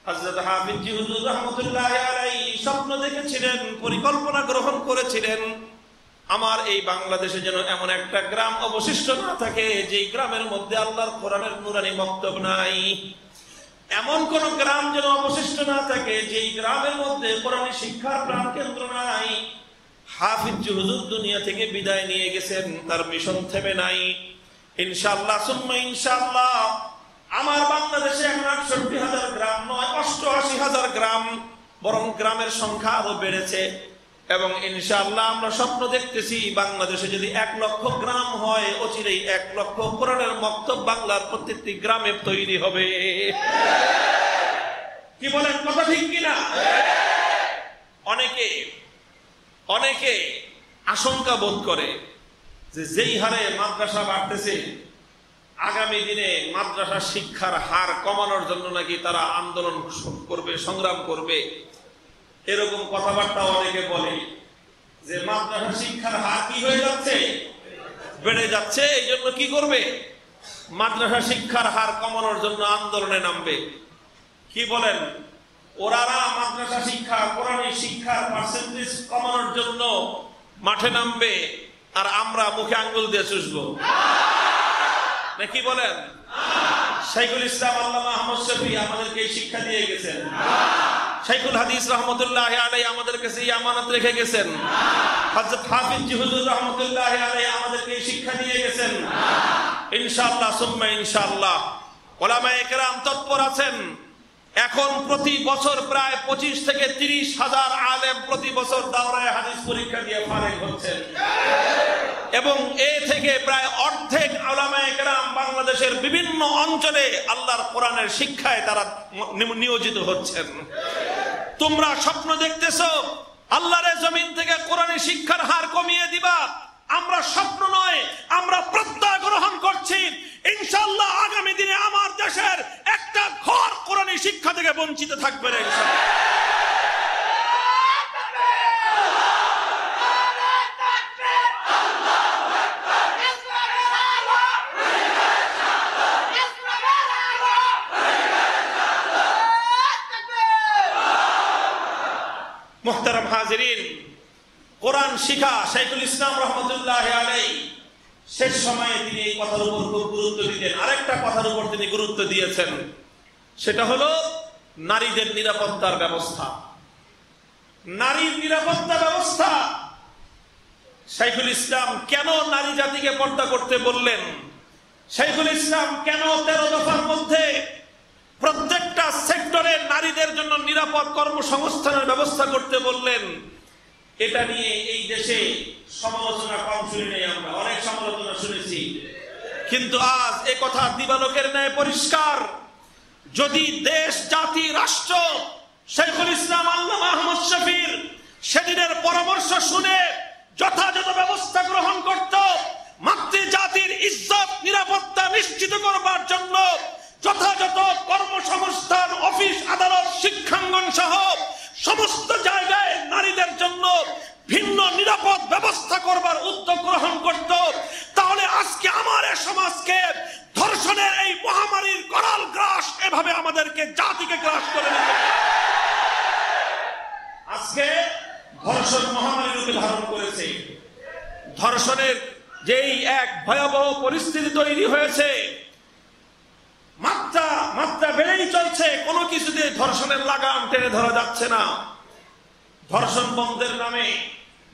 A: হযরত হাফিজ জি হুজুর রহমতুল্লাহ আলাইহি স্বপ্ন দেখেছিলেন, পরিকল্পনা গ্রহণ করেছিলেন, আমার এই বাংলাদেশে যেন এমন একটা গ্রাম অবশিষ্ট না থাকে যেই গ্রামের মধ্যে আল্লাহর কোরআনের নুরানি বক্তব্য নাই। এমন কোন গ্রাম যেন অবশিষ্ট না থাকে যেই গ্রামের মধ্যে কোরআনী শিক্ষার প্রাণ কেন্দ্র নাই। হাফিজ জি হুজুর দুনিয়া থেকে বিদায় নিয়ে গেছেন, তার মিশন থেমে নাই। ইনশাআল্লাহ সুম্মা ইনশাআল্লাহ আমার বাংলাদেশে এখন ৬৮,০০০ গ্রাম নয়, ৮৮,০০০ গ্রাম, বরং গ্রামের সংখ্যা আরো বেড়েছে। এবং ইনশাআল্লাহ আমরা স্বপ্ন দেখতেছি বাংলাদেশে যদি ১ লক্ষ গ্রাম হয়, অচিরেই ১ লক্ষ কোরআনের মক্তব বাংলার প্রত্যেকটি গ্রামে তৈরি হবে। কি বলেন, কথা ঠিক কিনা? অনেকে আশঙ্কা বোধ করে যে যেই হারে মাদ্রাসা বাড়তেছে, আগামী দিনে মাদ্রাসা শিক্ষার হার কমানোর জন্য নাকি তারা আন্দোলন করবে, সংগ্রাম করবে। এরকম কথাবার্তা অনেকে বলে যে মাদ্রাসা শিক্ষার হার কি হয়ে যাচ্ছে, বেড়ে যাচ্ছে। এই জন্য কি করবে, মাদ্রাসা শিক্ষার হার কমানোর জন্য আন্দোলনে নামবে। কি বলেন, ওরারা মাদ্রাসা শিক্ষা কোরআনী শিক্ষার পার্সেন্টেজ কমানোর জন্য মাঠে নামবে, আর আমরা মুখে আঙ্গুল দিয়ে চুষবো নাকি বলেন? শাইখুল ইসলাম আল্লামা আহমদ শফী আমাদেরকে শিক্ষা দিয়ে গেছেন। শাইখুল হাদিস রহমতুল্লাহ আলাইহি আমাদের কাছে এই আমানত রেখে গেছেন। হযরত হাফিজ জি হুজুর রহমতুল্লাহ আলাইহি আমাদেরকে শিক্ষা দিয়ে গেছেন। ইনশাআল্লাহ সুম্মা ইনশাআল্লাহ উলামায়ে কেরাম তৎপর আছেন। এখন প্রতি বছর প্রায় ২৫ থেকে ৩০,০০০ আলেম প্রতি বছর দাওরায়ে হাদিস পরীক্ষা দিয়ে ফারেগ হচ্ছেন, এবং এ থেকে প্রায় অর্ধেক উলামায়ে কেরাম বাংলাদেশের বিভিন্ন অঞ্চলে আল্লাহর কোরআনের শিক্ষায় তারা নিয়োজিত হচ্ছেন। তোমরা স্বপ্ন দেখতেছো আল্লাহর জমিন থেকে কোরআনী শিক্ষার হার কমিয়ে দিবা, আমরা স্বপ্ন নয়, আমরা প্রত্যয় গ্রহণ করছি। ইনশাআল্লাহ আগামী দিনে আমার দেশের একটা ঘর কোরআনী শিক্ষা থেকে বঞ্চিত থাকবে না ইনশাআল্লাহ। মুহতারাম হাজিরিন, কোরআন শিখা শাইখুল ইসলাম রহমতুল্লাহ আলাইহি শেষ সময়ে তিনি এই কথার উপর খুব গুরুত্ব দিতেন। আরেকটা কথার উপর তিনি গুরুত্ব দিয়েছেন, সেটা হলো নারীদের নিরাপত্তার ব্যবস্থা, নারীর নিরাপত্তা ব্যবস্থা। শাইখুল ইসলাম কেন নারী জাতিকে পর্দা করতে বললেন? শাইখুল ইসলাম কেন 13 দফার মধ্যে প্রত্যেকটা সেক্টরে নারীদের জন্য নিরাপদ কর্মসংস্থানের ব্যবস্থা করতে বললেন? এটা নিয়ে এই দেশে সমালোচনা কম শুনি নাই, আমরা অনেক সমালোচনা শুনেছি, কিন্তু আজ এ কথা দিবালোকের ন্যায় পরিষ্কার। যদি দেশ, জাতি, রাষ্ট্র শাইখুল ইসলাম আল্লামা আহমদ শফীর সেদিনের পরামর্শ শুনে যথাযথ ব্যবস্থা গ্রহণ করত, মাতৃজাতির ইজ্জত নিরাপত্তা নিশ্চিত করবার জন্য যথাযথ কর্মসংস্থান, অফিস, আদালত, শিক্ষাঙ্গন সহ সমস্ত জায়গায় নারীদের জন্য ভিন্ন নিরাপদ ব্যবস্থা করবার উদ্যোগ গ্রহণ করত, তাহলে আজকে আমার সমাজকে ধর্ষণের এই মহামারীর করাল গ্রাস এভাবে আমাদেরকে, জাতিকে গ্রাস করে নিতে। আজকে ধর্ষণ মহামারী রূপে ধারণ করেছে। ধর্ষণের যেই এক ভয়াবহ পরিস্থিতি তৈরি হয়েছে, মাত্রা বেড়েই চলছে, কোনো কিছুতে ধর্ষণের লাগাম টেনে ধরা যাচ্ছে না। ধর্ষণ বন্ধের নামে,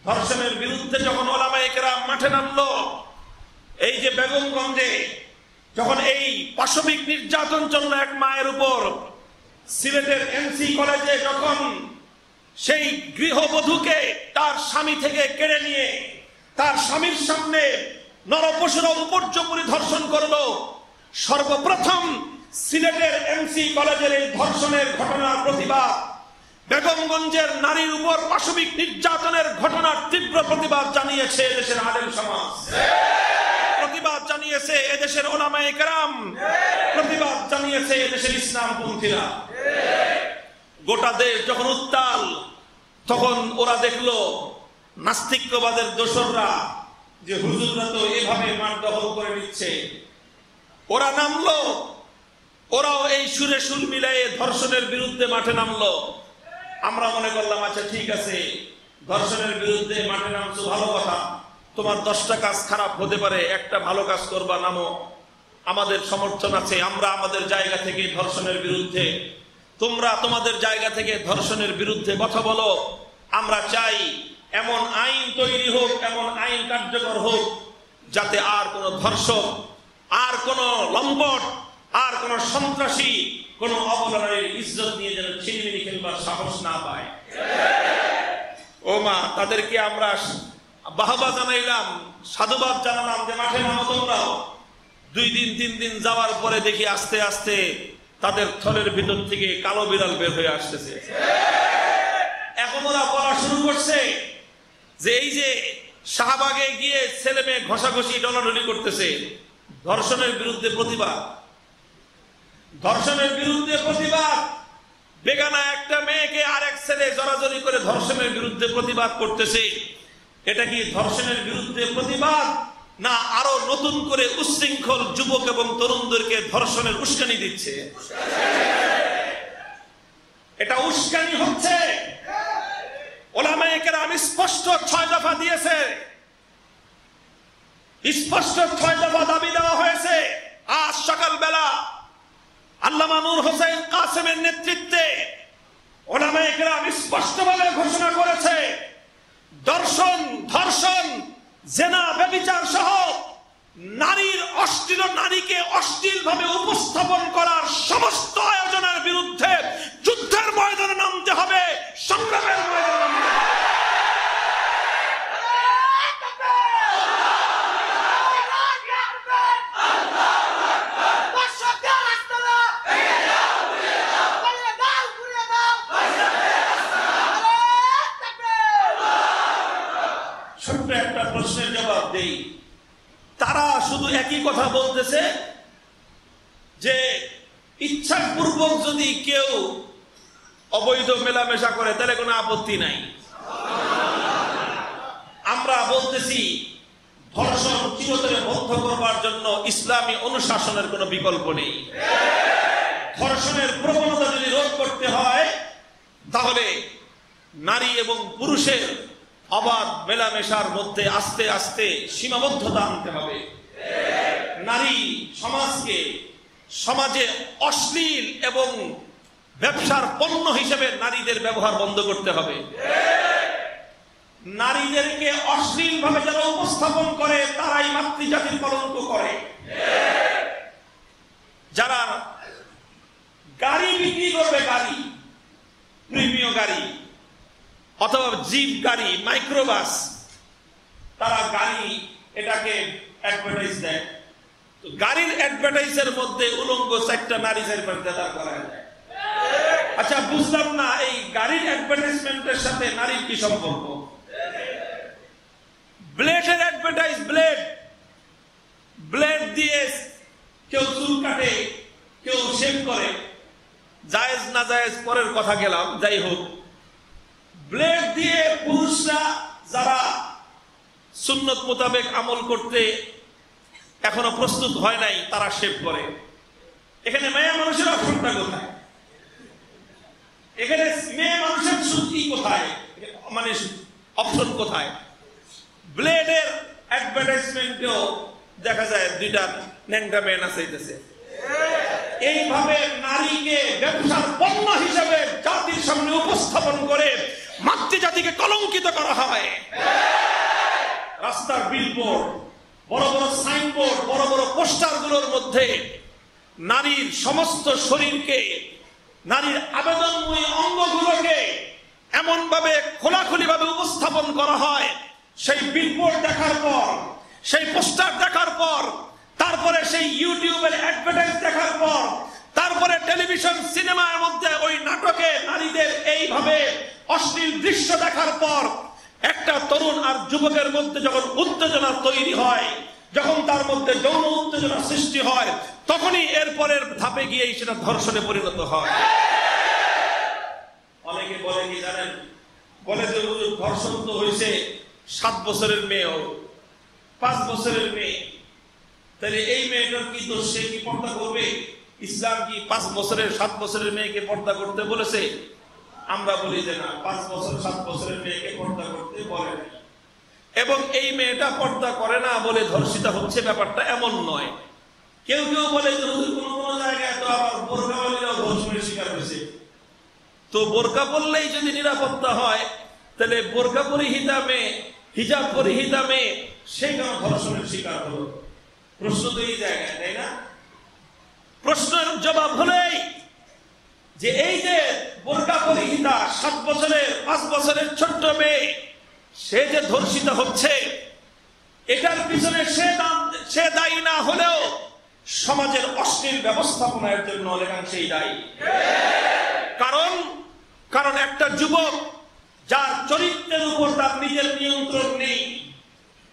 A: ধর্ষণের বিরুদ্ধে যখন ওলামায়ে কেরাম মাঠে নামলো, এই যে বেগমগঞ্জে যখন এই পাশবিক নির্যাতন চলল এক মায়ের উপর, সিলেটের এমসি কলেজে যখন সেই গৃহবধূকে তার স্বামী থেকে কেড়ে নিয়ে তার স্বামীর সামনে নরপশুরা উপর্যুপরি ধর্ষণ করলো, সর্বপ্রথম সিলেটের এমসি কলেজের এই ধর্ষণের ঘটনার প্রতিবাদ, বেগমগঞ্জের নারীর উপর পাশবিক নির্যাতনের ঘটনার তীব্র প্রতিবাদ জানিয়েছে এদেশের আলেম সমাজ, প্রতিবাদ জানিয়েছে এদেশের ওলামায়ে কেরাম, প্রতিবাদ জানিয়েছে এদেশের ইসলামপন্থীরা। গোটা দেশ যখন উত্তাল, তখন ওরা দেখলো নাস্তিক্যবাদের দোসররা যে হুজুররা তো এভাবে মাঠ দখল করে নিচ্ছে, ওরা নামলো, ওরাও এই সুরে সুর মিলাই ধর্ষণের বিরুদ্ধে মাঠে নামলো। আমরা মনে করলাম আচ্ছা ঠিক আছে, ধর্ষণের বিরুদ্ধে মাঠে নামছো, ভালো কথা, তোমার 10টা কাজ খারাপ হতে পারে, একটা ভালো কাজ করবা, নামো, আমাদের সমর্থন আছে, আমরা আমাদের জায়গা থেকে ধর্ষণের বিরুদ্ধে, তোমরা তোমাদের জায়গা থেকে ধর্ষণের বিরুদ্ধে কথা বলো। আমরা চাই এমন আইন তৈরি হোক, এমন আইন কার্যকর হোক, যাতে আর কোনো ধর্ষক, আর কোনো লম্পট, আর কোনো সন্ত্রাসী কোনো অবলারের ইজ্জত নিয়ে যেন ছিনিমিনি খেলবার সাহস না পায়। ও মা, তাদেরকে আমরা বাহবা জানাইলাম, সাধুবাদ জানালাম যে মাঠে নামো তোমরাও। 2 দিন 3 দিন যাওয়ার পরে দেখি আস্তে আস্তে তাদের থলের ভিতর থেকে কালো বিড়াল বের হয়ে আসতেছে। এখন ওরা বলা শুরু করছে যে এই যে শাহবাগে গিয়ে ছেলে মেয়ে ঘষাঘষি ডলাডলি করতেছে, ধর্ষণের বিরুদ্ধে প্রতিবাদ, ধর্ষণের বিরুদ্ধে প্রতিবাদ। বেগানা একটা মেয়েকে আরেক ছেলে জড়াজড়ি করে ধর্ষণের বিরুদ্ধে প্রতিবাদ করতেছে। এটা কি ধর্ষণের বিরুদ্ধে প্রতিবাদ, না আরো নতুন করে উচ্ছৃঙ্খল যুবক এবং তরুণদেরকে ধর্ষণের উস্কানি দিচ্ছে? এটা উস্কানি হচ্ছে। ওলামায়ে কেরাম স্পষ্ট 6 দফা দিয়েছে, স্পষ্ট 6 দফা দাবি দেওয়া হয়েছে। আজ সকালবেলা আল্লামা নূর হোসেন কাসেমের নেতৃত্বে ওলামায়ে কেরাম স্পষ্টভাবে ঘোষণা করেছে, দর্শন, ধর্ষণ, জেনা, ব্যভিচার সহ নারীকে অশ্লীল ভাবে উপস্থাপন করার সমস্ত আয়োজনের বিরুদ্ধে যুদ্ধের ময়দানে নামতে হবে, সংগ্রামের ময়দানে নামতে হবে। ছোট্ট একটা প্রশ্নের জবাব দেই। তারা শুধু একই কথা বলতেছে যে ইচ্ছাপূর্বক যদি কেউ অবৈধ মেলামেশা করে তাহলে কোনো আপত্তি নাই। আমরা বলতেছি ধর্ষণ চিরতরে বন্ধ করবার জন্য ইসলামী অনুশাসনের কোনো বিকল্প নেই। ধর্ষণের প্রবণতা যদি রোধ করতে হয়, তাহলে নারী এবং পুরুষের অবাধ মেলামেশার মধ্যে আস্তে আস্তে সীমাবদ্ধতা আনতে হবে। নারী সমাজে অশ্লীল এবং ব্যবসার পণ্য হিসেবে নারীদের ব্যবহার বন্ধ করতে হবে। নারীদেরকে অশ্লীল ভাবে যারা উপস্থাপন করে তারাই মাতৃজাতির কলঙ্ক করে। যারা গাড়ি বিক্রি করবে, গাড়ি, প্রিমিয় গাড়ি অথবা জিপ গাড়ি, মাইক্রোবাস, তারা গাড়ি এটাকে অ্যাডভার্টাইজ দেয়। তো গাড়ির অ্যাডভার্টাইজের মধ্যে উলঙ্গ 4টা নারী দাঁড় করা যায়। আচ্ছা, বুঝলাম না এই গাড়ির অ্যাডভার্টাইজমেন্টের সাথে নারীর কি সম্পর্ক? ব্লেডের অ্যাডভার্টাইজ, ব্লেড দিয়ে কেউ চুল কাটে, কেউ শেভ করে, জায়েজ না জায়েজ পরের কথা গেলাম। যাই হোক, ব্লেড দিয়ে পুরুষরা যারা সুন্নত মোতাবেক আমল করতে এখনো প্রস্তুত হয় নাই তারা শেভ করে। এখানে মেয়ে মানুষের অপশনটা কোথায়? এখানে মেয়ে মানুষের সুতি কোথায়, মানে অপশন কোথায়? ব্লেডের অ্যাডভার্টাইজমেন্টেও দেখা যায় 2টা ন্যাংটা মেয়ে নাচাইতেছে। এইভাবে নারীকে ব্যবসার পণ্য হিসেবে জাতির সামনে উপস্থাপন করে মাতৃজাতিকে কলঙ্কিত করা হয়। রাস্তার বিলবোর্ড, বড় বড় সাইনবোর্ড, বড় বড় পোস্টারগুলোর মধ্যে নারীর সমস্ত শরীরকে, নারীর আবেদনময়ী অঙ্গগুলোকে এমন ভাবে খোলাখুলি ভাবে উপস্থাপন করা হয়। সেই বিলবোর্ড দেখার পর, সেই পোস্টার দেখার পর, তারপরে সেই ইউটিউবের অ্যাডভার্টাইজ দেখার পর, তারপরে টেলিভিশন সিনেমার মধ্যে ওই নাটকে নারীদের এইভাবে অশ্লীল দৃশ্য দেখার পর একটা তরুণ আর যুবকের মধ্যে যখন উত্তেজনা তৈরি হয়, যখন তার মধ্যে যৌন উত্তেজনা সৃষ্টি হয়, তখনই এরপরের ধাপে গিয়েই সেটা ধর্ষণে পরিণত হয়। অনেকে বলে কি জানেন, বলে যে ধর্ষণ তো হয়েছে 7 বছরের মেয়েও, 5 বছরের মেয়ে, তাহলে এই মেয়েটার কি দোষ? সে কি পর্দা করবে? ইসলাম কি 5 বছরের 7 বছরের মেয়েকে পর্দা করতে বলেছে? আমরা বলি যে না, 5 বছর 7 বছরের মেয়েকে পর্দা করতে বলে না। এবং এই মেয়েটা পর্দা করে না বলে ধর্ষিতা হচ্ছে, ব্যাপারটা এমন নয়। কেউ কেউ বলে যে কোন কোন জায়গায় তো আবার বোরকাওয়ালীরাও ধর্ষণের শিকার হয়েছে। তো বোরকা পরলেই যদি নিরাপত্তা হয়, তাহলে বোরকা পরিহিতা মেয়ে, হিজাব পরিহিতা মেয়ে, সে কেন ধর্ষণের শিকার হলো? প্রশ্ন তো এই জায়গায়, তাই না? প্রশ্নের জবাব হলেই যে এই যে বোরকা পরিহিতা 7 বছরের 5 বছরের ছোট্ট মেয়ে, সে যে ধর্ষিত হচ্ছে, এটার পিছনে সে দায়ী না হলেও সমাজের অশ্লীল ব্যবস্থাপনার জন্য অনেকাংশেই দায়ী। কারণ একটা যুবক যার চরিত্রের উপর তার নিজের নিয়ন্ত্রণ নেই,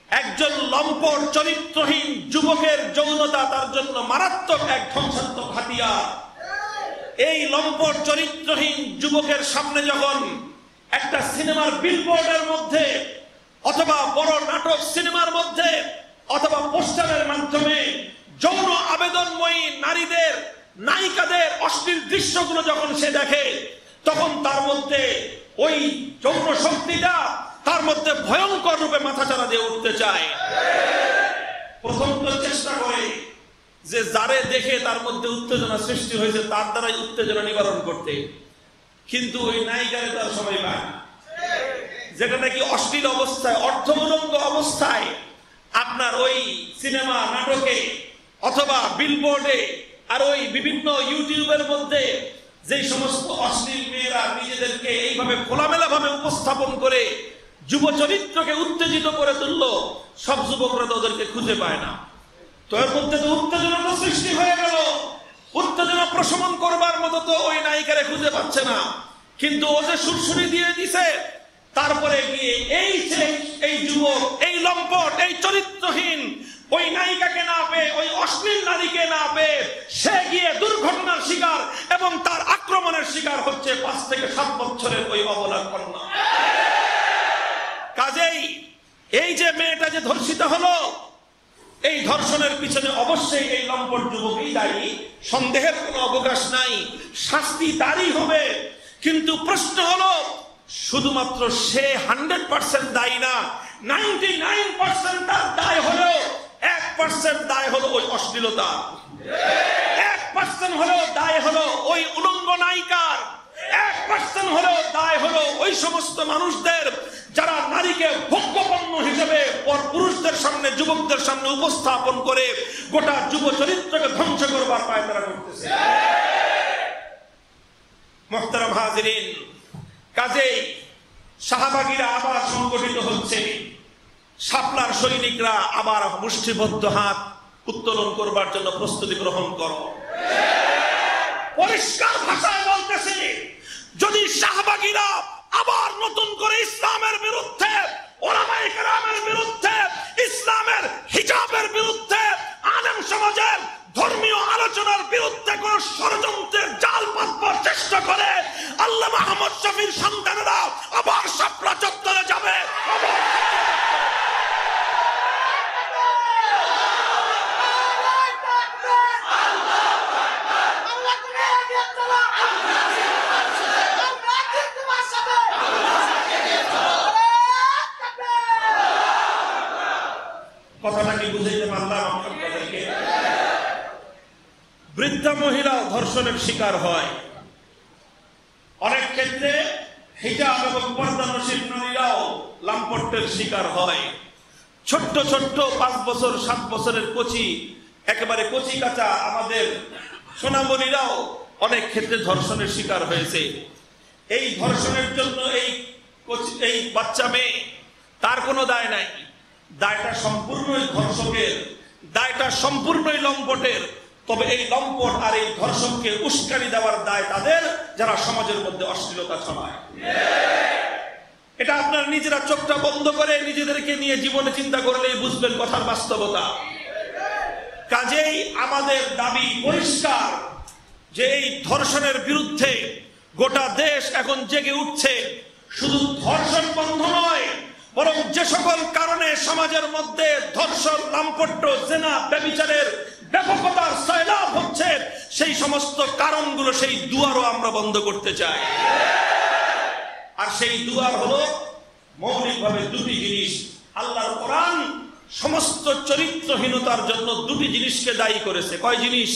A: একজন লম্পট চরিত্রহীন যুবকের যৌনতা তার জন্য মারাত্মক এক ধ্বংসাত্মক হাতিয়ার। এই লম্পট চরিত্রহীন যুবকের সামনে যখন একটা সিনেমার বিলবোর্ডের মধ্যে অথবা বড় নাটক সিনেমার মধ্যে অথবা পোস্টারের মাধ্যমে যৌন আবেদনময়ী নারীদের, নায়িকাদের অশ্লীল দৃশ্যগুলো যখন সে দেখে, তখন তার মধ্যে ওই যৌন শক্তিটা তার মধ্যে ভয়ঙ্কর রূপে মাথাচাড়া দিয়ে উঠতে চায়। প্রথম তো চেষ্টা করে যে যারে দেখে তার মধ্যে উত্তেজনা সৃষ্টি হয়েছে তার দ্বারাই উত্তেজনা নিবারণ করতে, কিন্তু ওই নায়িকারে তার সবাই পায় না, যেটা নাকি অশ্লীল অবস্থায়, অর্ধউলঙ্গ অবস্থায় আপনার ওই সিনেমা নাটকে অথবা বিলবোর্ডে আর ওই বিভিন্ন ইউটিউবের মধ্যে যে সমস্ত অশ্লীল মেয়েরা নিজেদেরকে এইভাবে খোলামেলা ভাবে উপস্থাপন করে যুব চরিত্রকে উত্তেজিত করে তুললো, সব যুবকরা তো ওদেরকে খুঁজে পায় না। তো এর মধ্যে তো উত্তেজনা সৃষ্টি হয়ে গেল, উত্তেজনা প্রশমন করবার মতো তো ওই নায়িকারে খুঁজে পাচ্ছে না, কিন্তু ও যে সুরসুরি দিয়ে দিছে, তারপরে গিয়ে এই যুবক, এই লম্পট, এই চরিত্রহীন ওই নায়িকাকে না পেয়ে, ওই অশ্লীল নারীকে না পেয়ে সে গিয়ে দুর্ঘটনার শিকার এবং তার আক্রমণের শিকার হচ্ছে 5 থেকে 7 বছরের ওই অবলা কন্যা। কাজেই এই যে মেয়েটা যে ধর্ষিত হলো, এই ধর্ষণের পিছনে অবশ্যই এই লম্পট যুবকই দায়ী, সন্দেহের কোনো অবকাশ নাই, শাস্তি তারই হবে। কিন্তু প্রশ্ন হলো, শুধুমাত্র সে 100% দায়ী না, 99% তার দায় হলো, 1% দায় হলো ওই অশ্লীলতা। 1% হলেও দায় হলো ওই উলঙ্গ নায়িকার, 1% হলেও দায় হলো ওই সমস্ত মানুষদের যারা নারীকে ভোগ্যপণ্য হিসেবে পুরুষদের সামনে, যুবকদের সামনে উপস্থাপন করে গোটা যুব চরিত্রকে ধ্বংস করবার পায়তারা করতেছে। মুহতারাম হাজিরিন, কাজেই শাহবাগীরা আবার সংগঠিত হচ্ছে, শাপলার সৈনিকরা আবার মুষ্টিবদ্ধ হাত উত্তোলন করবার জন্য প্রস্তুতি গ্রহণ করো। পরিষ্কার ভাষায় বলতেছি, যদি শাহবাগীরা আবার নতুন করে ইসলামের বিরুদ্ধে, ওলামায়ে কেরামের বিরুদ্ধে, ইসলামের হিজাবের বিরুদ্ধে, আলেম সমাজের ধর্মীয় আলোচনার বিরুদ্ধে কোন ষড়যন্ত্রের জাল পাতবার চেষ্টা করে, আল্লামা আহমদ শফীর সন্তানেরা আবার শাপলা চত্বরে যাবে। কথাটা কি বুঝাইতে পারলাম আপনাদেরকে? বৃদ্ধা মহিলাও ধর্ষণের শিকার হয়, অনেক ক্ষেত্রে হিজাব এবং পর্দানশীল নারীরাও লাম্পট্যের শিকার হয়। ছোট্ট ছোট্ট 5 বছর 7 বছরের কচি, একেবারে কচি কাঁচা আমাদের সোনামণিরাও অনেক ক্ষেত্রে ধর্ষণের শিকার হয়েছে। এই ধর্ষণের জন্য এই বাচ্চা মেয়ে, তার কোনো দায় নাই, দায়টা সম্পূর্ণই ধর্ষকের, দায়টা সম্পূর্ণই লম্পটের। তবে এই লম্পট আর এই ধর্ষককে উস্কানি দেওয়ার দায় তাদের, যারা সমাজের মধ্যে অশ্লীলতা ছড়ায়। এটা আপনারা নিজেরা চোখটা বন্ধ করে নিজেদেরকে নিয়ে জীবনে চিন্তা করলেই বুঝবেন কথার বাস্তবতা। কাজেই আমাদের দাবি পরিষ্কার যে এই ধর্ষণের বিরুদ্ধে গোটা দেশ এখন জেগে উঠছে। শুধু ধর্ষণ বন্ধ নয়, বরং যে সকল কারণে সমাজের মধ্যে ধর্ষণ, লাম্পট্য, জেনা, ব্যভিচারের ব্যাপকতার সয়লাব হচ্ছে, সেই সমস্ত কারণগুলো, সেই দুয়ারও আমরা বন্ধ করতে চাই। আর সেই দুয়ার হলো মৌলিকভাবে দুটি জিনিস। আল্লাহর কোরআন সমস্ত চরিত্রহীনতার জন্য দুটি জিনিসকে দায়ী করেছে। কয় জিনিস?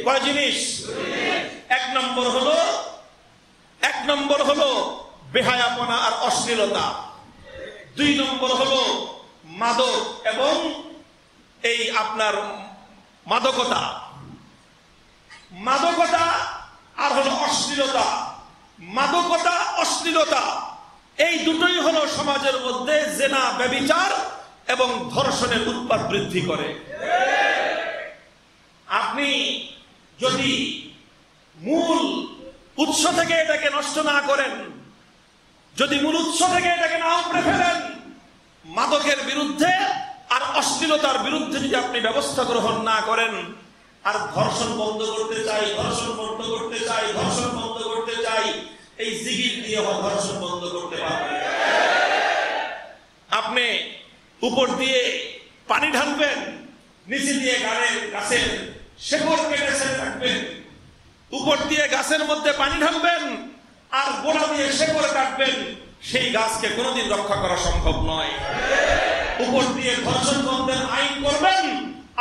A: কয় জিনিস? এক নম্বর হলো বেহায়াপনা আর অশ্লীলতা। 2 নম্বর হলো মাদক এবং এই আপনার মাদকতা আর হলো অশ্লীলতা। মাদকতা, অশ্লীলতা, এই দুটোই হলো সমাজের মধ্যে জেনা, ব্যভিচার এবং ধর্ষণের উৎপাত বৃদ্ধি করে। আপনি যদি মূল উৎস থেকে এটাকে নষ্ট না করেন, যদি মূল উৎস থেকে এটাকে না উপড়ে ফেলেন, মাদকের বিরুদ্ধে আর অশ্লীলতার বিরুদ্ধে যদি আপনি ব্যবস্থা গ্রহণ না করেন, আর ধর্ষণ বন্ধ করতে চাই, ধর্ষণ বন্ধ করতে চাই, ধর্ষণ বন্ধ করতে চাই, এই জিগির দিয়ে ধর্ষণ বন্ধ করতে পারবেন। আপনি উপর দিয়ে পানি ঢালবেন, নিচে দিয়ে গাছের শেকড় কেটে ছেড়ে রাখবেন। উপর দিয়ে গাছের মধ্যে পানি ঢালবেন আর গোড়া দিয়ে শেকড় কাটবেন, সেই গাছকে কোনোদিন রক্ষা করা সম্ভব নয়। উপর দিয়ে ধর্ষণ বন্ধের আইন করবেন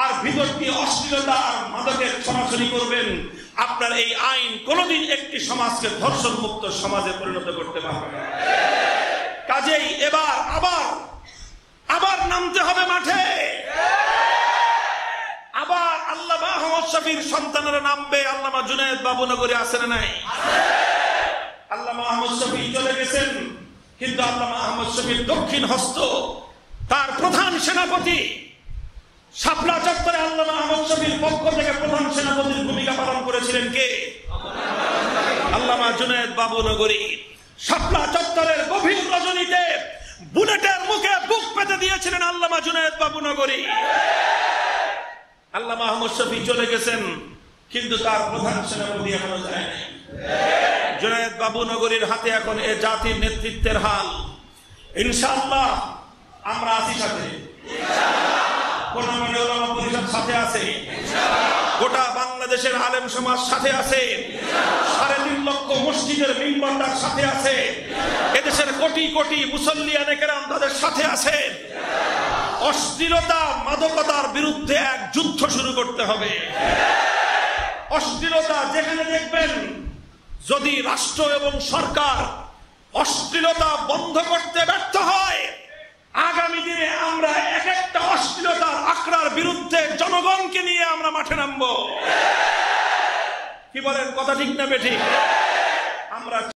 A: আর ভিতর দিয়ে অশ্লীলতা আর মাদকের ছড়াছড়ি করবেন, আপনার এই আইন কোনোদিন একটি সমাজকে ধর্ষণ মুক্ত সমাজে পরিণত করতে পারবে না। কাজেই এবার আবার নামতে হবে মাঠে। আবার আল্লামা আহমদ শফীর সন্তানেরা নামবে। আল্লামা জুনায়েদ বাবুনগরে আছেন নাই? আল্লামা আহমদ শফী চলে গেছেন, কিন্তু আল্লামা আহমদ শফীর দক্ষিণ হস্ত, তার প্রধান সেনাপতি, শাপলা চত্বরে আল্লামা আহমদ শফীর পক্ষ থেকে প্রধান সেনাপতির ভূমিকা পালন করেছিলেন কে? আল্লামা জুনায়েদ বাবুনগরী। শাপলা চত্বরের গভীর রজনীতে বুলেটের মুখে বুক পেতে দিয়েছিলেন আল্লামা জুনায়েদ বাবুনগরী। আল্লামা আহমদ শফী চলে গেছেন, কিন্তু তার প্রধান সেনাপতি এখনো যায় নাই। জুনায়েদ বাবুনগরীর হাতে এখন এ জাতির নেতৃত্বের হাল। ইনশাআল্লাহ আমরা আছি সাথে, পরিষদ সাথে আছে, গোটা বাংলাদেশের আলেম সমাজ সাথে আছে, 3.5 লক্ষ মসজিদের মিম্বরটার সাথে আছে, এদেশের কোটি কোটি মুসল্লিয়ানে কেরাম তাদের সাথে আছে। অশ্লীলতা, মাদকতার বিরুদ্ধে এক যুদ্ধ শুরু করতে হবে। অশ্লীলতা যেখানে দেখবেন, যদি রাষ্ট্র এবং সরকার অশ্লীলতা বন্ধ করতে ব্যর্থ হয়, আগামী দিনে আমরা এক একটা অশ্লীলতার আখড়ার বিরুদ্ধে জনগণকে নিয়ে আমরা মাঠে নামবো। কি বলেন, কথা ঠিক না বেঠিক? আমরা